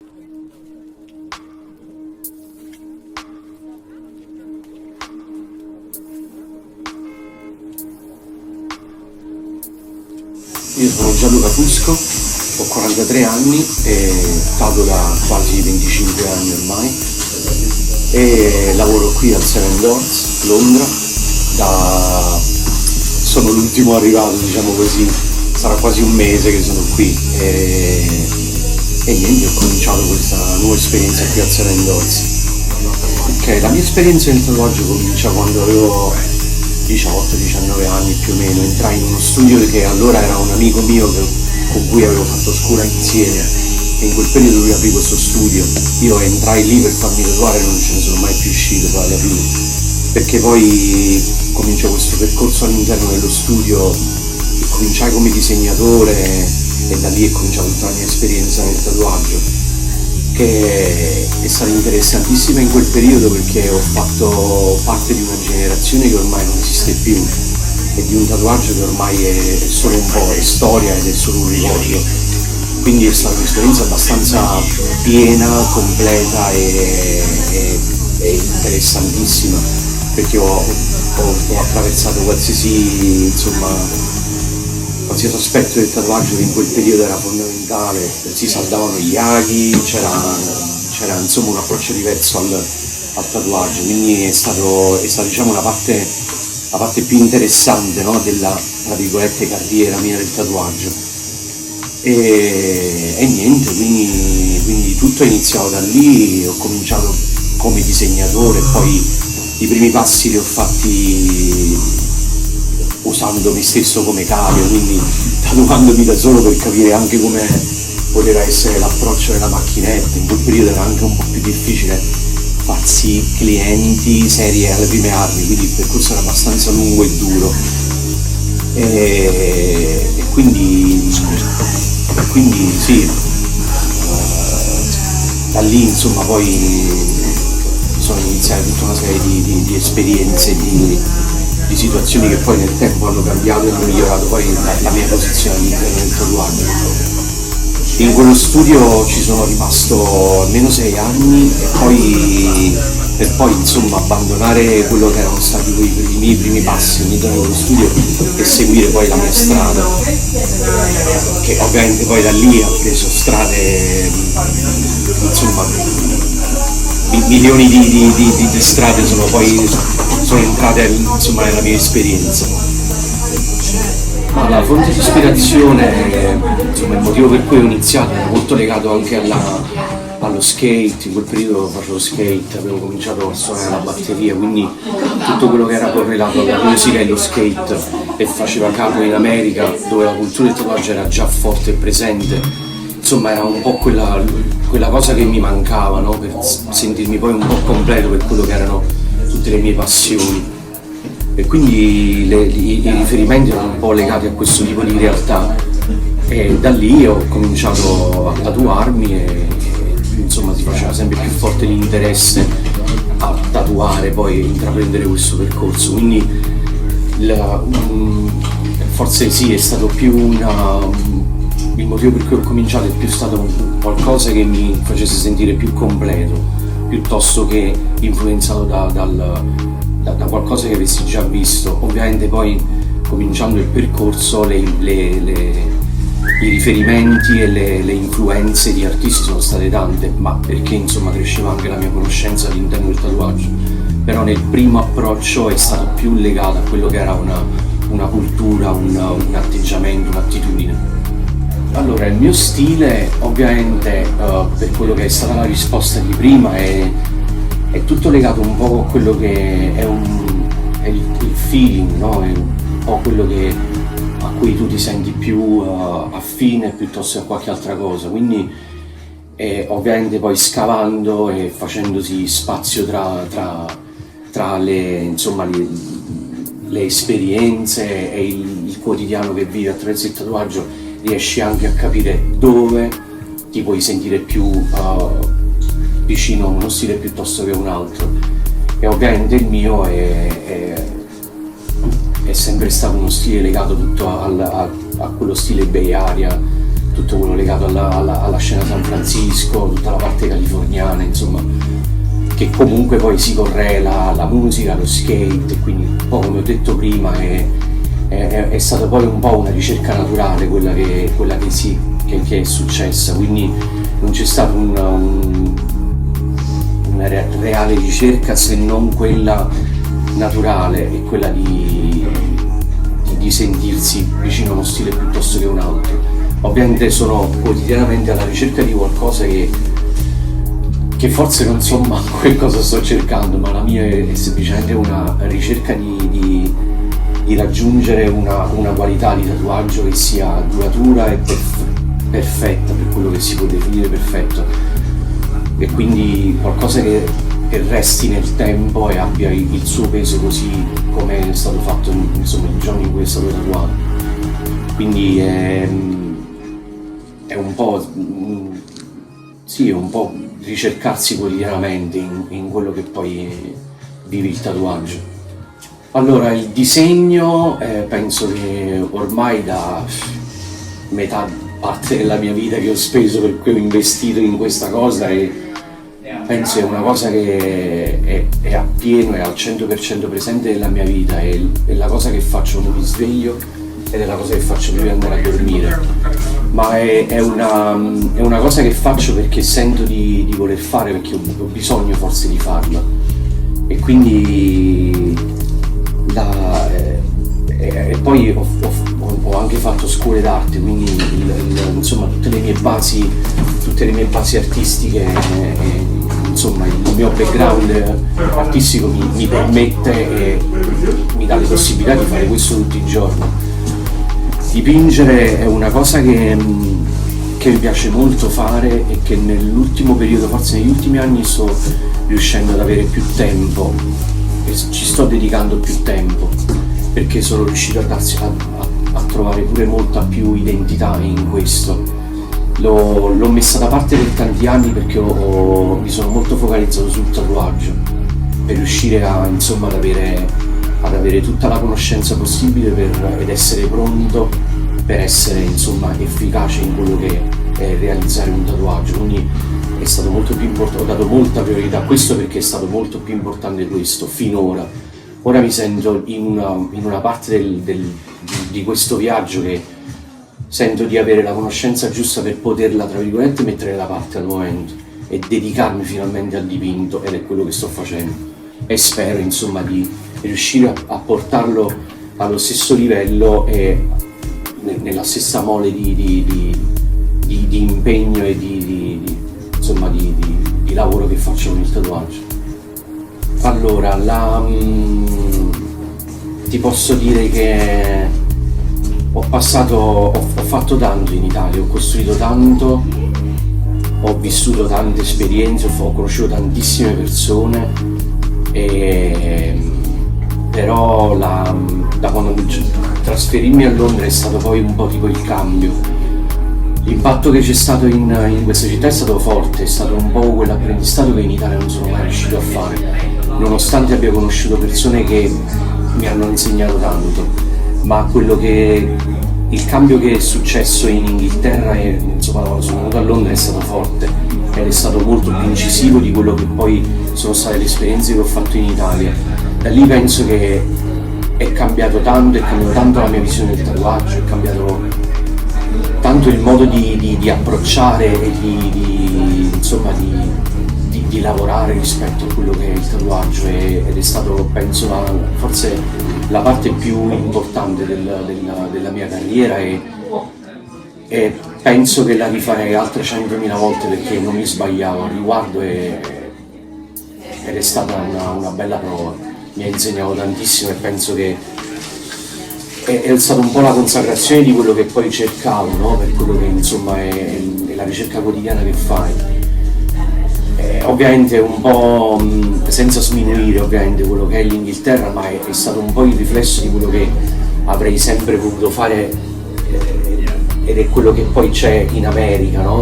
Io sono Gianluca Fusco, ho 43 anni e tatuo da quasi 25 anni ormai e lavoro qui al Seven Doors, Londra. Sono l'ultimo arrivato, diciamo così, sarà quasi un mese che sono qui e niente, ho cominciato questa nuova esperienza qui al Seven Doors. Ok, la mia esperienza nel tatuaggio comincia quando avevo 18-19 anni più o meno. Entrai in uno studio che allora era un amico mio con cui avevo fatto scuola insieme e in quel periodo lui aprì questo studio. Io entrai lì per farmi tatuare e non ce ne sono mai più uscito poi alla fine, perché poi cominciò questo percorso all'interno dello studio e cominciai come disegnatore e da lì è cominciata tutta la mia esperienza nel tatuaggio, che è stata interessantissima in quel periodo perché ho fatto parte di una generazione che ormai non esiste più e di un tatuaggio che ormai è solo un po' è storia ed è solo un ricordo. Quindi è stata un'esperienza abbastanza piena, completa e interessantissima, perché ho attraversato qualsiasi aspetto del tatuaggio che in quel periodo era fondamentale. Si saldavano gli aghi, c'era insomma un approccio diverso al tatuaggio, quindi è stato diciamo la parte più interessante, no, della, tra virgolette, carriera mia del tatuaggio. E niente, quindi tutto è iniziato da lì. Ho cominciato come disegnatore, poi i primi passi li ho fatti usando me stesso come cavio, quindi tatuandomi da solo per capire anche come poteva essere l'approccio della macchinetta. In quel periodo era anche un po' più difficile farsi clienti serie alle prime armi, quindi il percorso era abbastanza lungo e duro e quindi sì, da lì insomma poi sono iniziate tutta una serie di esperienze, di situazioni che poi nel tempo hanno cambiato e hanno migliorato poi la mia posizione all'interno del tatuaggio. In quello studio ci sono rimasto almeno 6 anni per poi insomma abbandonare quello che erano stati i miei primi passi all'interno dello studio e seguire poi la mia strada, che ovviamente poi da lì ha preso strade, insomma milioni di strade sono entrate insomma nella mia esperienza. Ma la fonte di ispirazione, insomma il motivo per cui ho iniziato era molto legato anche allo skate. In quel periodo facevo skate, avevo cominciato a suonare la batteria, quindi tutto quello che era correlato alla musica e allo skate e faceva capo in America, dove la cultura del tatuaggio era già forte e presente. Insomma era un po' quella cosa che mi mancava, no? Per sentirmi poi un po' completo per quello che erano tutte le mie passioni. E quindi i riferimenti erano un po' legati a questo tipo di realtà e da lì ho cominciato a tatuarmi e insomma si faceva sempre più forte l'interesse a tatuare, poi intraprendere questo percorso. Quindi forse sì, è stato più il motivo per cui ho cominciato è più stato qualcosa che mi facesse sentire più completo, piuttosto che influenzato da qualcosa che avessi già visto. Ovviamente poi cominciando il percorso i riferimenti e le influenze di artisti sono state tante, ma perché insomma cresceva anche la mia conoscenza all'interno del tatuaggio, però nel primo approccio è stato più legato a quello che era una cultura, un atteggiamento, un'attitudine. Allora, il mio stile ovviamente per quello che è stata la risposta di prima è tutto legato un po' a quello che è il feeling, no? È un po' quello a cui tu ti senti più affine piuttosto che a qualche altra cosa. Quindi ovviamente poi scavando e facendosi spazio tra le esperienze e il quotidiano che vivi attraverso il tatuaggio, riesci anche a capire dove ti puoi sentire più vicino a uno stile piuttosto che a un altro. E ovviamente il mio è sempre stato uno stile legato tutto a quello stile Bay Area, tutto quello legato alla scena San Francisco, tutta la parte californiana, insomma, che comunque poi si correla la musica, lo skate, quindi un po' come ho detto prima è stata poi un po' una ricerca naturale quella che è successa, quindi non c'è stata una reale ricerca se non quella naturale e quella di sentirsi vicino a uno stile piuttosto che un altro. Ovviamente sono quotidianamente alla ricerca di qualcosa che forse non so manco che cosa sto cercando, ma la mia è semplicemente una ricerca di raggiungere una qualità di tatuaggio che sia duratura e perfetta, per quello che si può definire perfetto, e quindi qualcosa che resti nel tempo e abbia il suo peso così come è stato fatto insomma il giorno in cui è stato tatuato. Quindi è un po' sì, è un po' ricercarsi quotidianamente in quello che poi vive il tatuaggio. Allora, il disegno penso che ormai da metà parte della mia vita che ho speso, per cui ho investito in questa cosa, e penso è una cosa che è appieno e al 100% presente nella mia vita, è la cosa che faccio quando mi sveglio ed è la cosa che faccio prima di andare a dormire, ma è una cosa che faccio perché sento di voler fare, perché ho bisogno forse di farla, e quindi e poi ho anche fatto scuole d'arte, quindi insomma tutte le mie basi artistiche, insomma il mio background artistico mi permette e mi dà le possibilità di fare questo tutti i giorni. Dipingere è una cosa che mi piace molto fare e che nell'ultimo periodo, forse negli ultimi anni, sto riuscendo ad avere più tempo e ci sto dedicando più tempo, perché sono riuscito a trovare pure molta più identità in questo. L'ho messa da parte per tanti anni perché mi sono molto focalizzato sul tatuaggio, per riuscire ad avere tutta la conoscenza possibile ed essere pronto per essere insomma efficace in quello che è realizzare un tatuaggio. Quindi è stato molto più importante, ho dato molta priorità a questo perché è stato molto più importante questo finora. Ora mi sento in una parte di questo viaggio che sento di avere la conoscenza giusta per poterla, tra virgolette, mettere da parte al momento e dedicarmi finalmente al dipinto, ed è quello che sto facendo, e spero insomma di riuscire a portarlo allo stesso livello e nella stessa mole di impegno e di lavoro che faccio con il tatuaggio. Allora, ti posso dire che ho fatto tanto in Italia, ho costruito tanto, ho vissuto tante esperienze, ho conosciuto tantissime persone, però da quando trasferirmi a Londra è stato poi un po' tipo il cambio. L'impatto che c'è stato in questa città è stato forte, è stato un po' quell'apprendistato che in Italia non sono mai riuscito a fare, nonostante abbia conosciuto persone che mi hanno insegnato tanto, ma il cambio che è successo in Inghilterra e insomma quando sono venuto a Londra è stato forte ed è stato molto più incisivo di quello che poi sono state le esperienze che ho fatto in Italia. Da lì penso che è cambiato tanto la mia visione del tatuaggio, è cambiato tanto il modo di approcciare e di lavorare rispetto a quello che è il tatuaggio, ed è stato, penso, forse la parte più importante della mia carriera, e penso che la rifarei altre 100.000 volte perché non mi sbagliavo al riguardo, ed è stata una bella prova, mi ha insegnato tantissimo, e penso che è stata un po' la consacrazione di quello che poi cercavo, no? Per quello che insomma è la ricerca quotidiana che fai. Ovviamente un po' senza sminuire ovviamente quello che è l'Inghilterra, ma è stato un po' il riflesso di quello che avrei sempre voluto fare, ed è quello che poi c'è in America, no?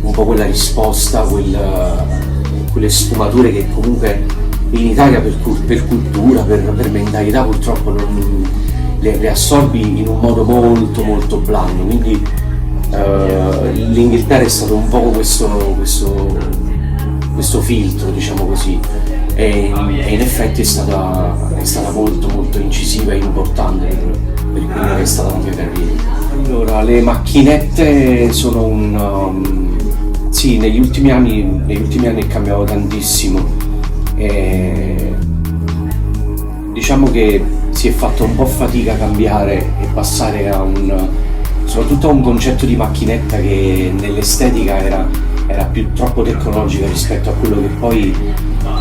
Un po' quella risposta, quelle sfumature che comunque in Italia per cultura, per mentalità purtroppo non le assorbi in un modo molto molto blando, quindi L'Inghilterra è stato un po' questo filtro, diciamo così, e in effetti è stata molto molto incisiva e importante per quella che è stata la mia carriera. Allora, le macchinette sono sì, negli ultimi anni è cambiato tantissimo. Diciamo che si è fatto un po' fatica a cambiare e passare soprattutto a un concetto di macchinetta che nell'estetica era più troppo tecnologica rispetto a quello che poi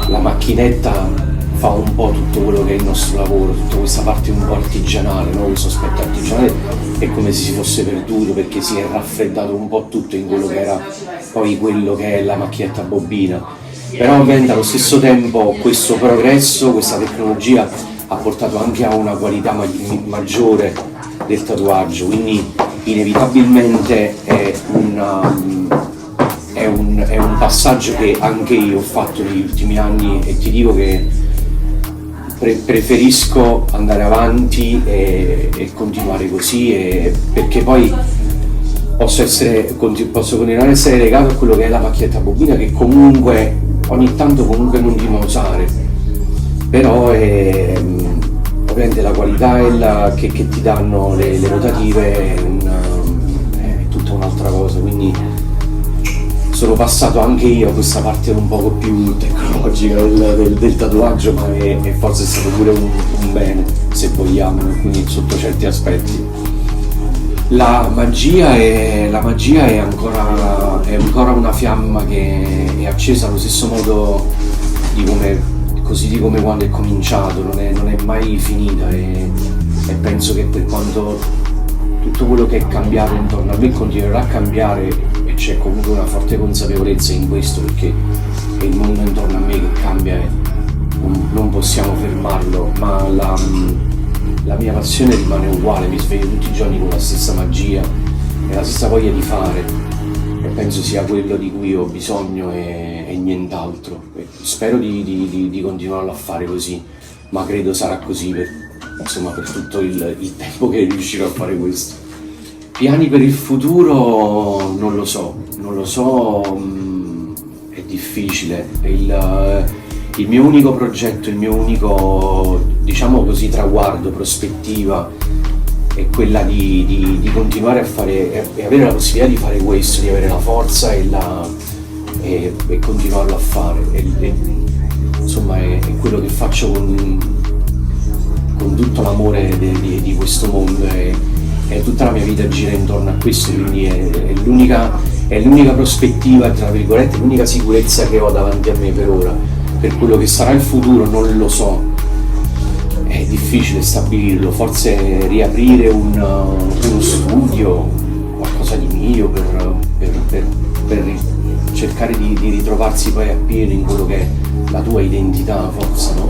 la macchinetta fa un po' tutto quello che è il nostro lavoro, tutta questa parte un po' artigianale, no? Questo aspetto artigianale è come se si fosse perduto perché si è raffreddato un po' tutto in quello che era poi quello che è la macchinetta a bobina. Però ovviamente allo stesso tempo questo progresso, questa tecnologia ha portato anche a una qualità maggiore del tatuaggio, quindi inevitabilmente è un passaggio che anche io ho fatto negli ultimi anni e ti dico che preferisco andare avanti e continuare così, perché poi posso continuare ad essere legato a quello che è la macchinetta a bobina, che comunque ogni tanto continuo a usare, però ovviamente la qualità che ti danno le rotative è tutta un'altra cosa, quindi sono passato anche io a questa parte un poco più tecnologica del tatuaggio, ma è forse stato pure un bene, se vogliamo, quindi sotto certi aspetti. La magia è ancora una fiamma che è accesa allo stesso modo di come quando è cominciato, non è mai finita, e penso che per quanto tutto quello che è cambiato intorno a me continuerà a cambiare, e c'è comunque una forte consapevolezza in questo, perché è il mondo intorno a me che cambia e non possiamo fermarlo, ma la mia passione rimane uguale, mi sveglio tutti i giorni con la stessa magia e la stessa voglia di fare, e penso sia quello di cui ho bisogno e nient'altro. E spero di continuarlo a fare così, ma credo sarà così per tutto il tempo che riuscirò a fare questo. Piani per il futuro non lo so, è difficile. Il mio unico progetto, il mio unico, diciamo così, traguardo, prospettiva è quella di continuare a fare e avere la possibilità di fare questo, di avere la forza e continuarlo a fare. Insomma è quello che faccio con tutto l'amore di questo mondo, e tutta la mia vita gira intorno a questo, quindi è l'unica prospettiva, tra virgolette, l'unica sicurezza che ho davanti a me per ora. Per quello che sarà il futuro non lo so, è difficile stabilirlo, forse riaprire uno studio, qualcosa di mio per cercare di ritrovarsi poi appieno in quello che è la tua identità, forse, no?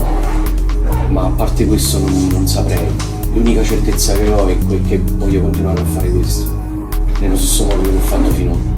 Ma a parte questo non saprei. L'unica certezza che ho è che voglio continuare a fare questo, nello stesso modo che l'ho fatto finora.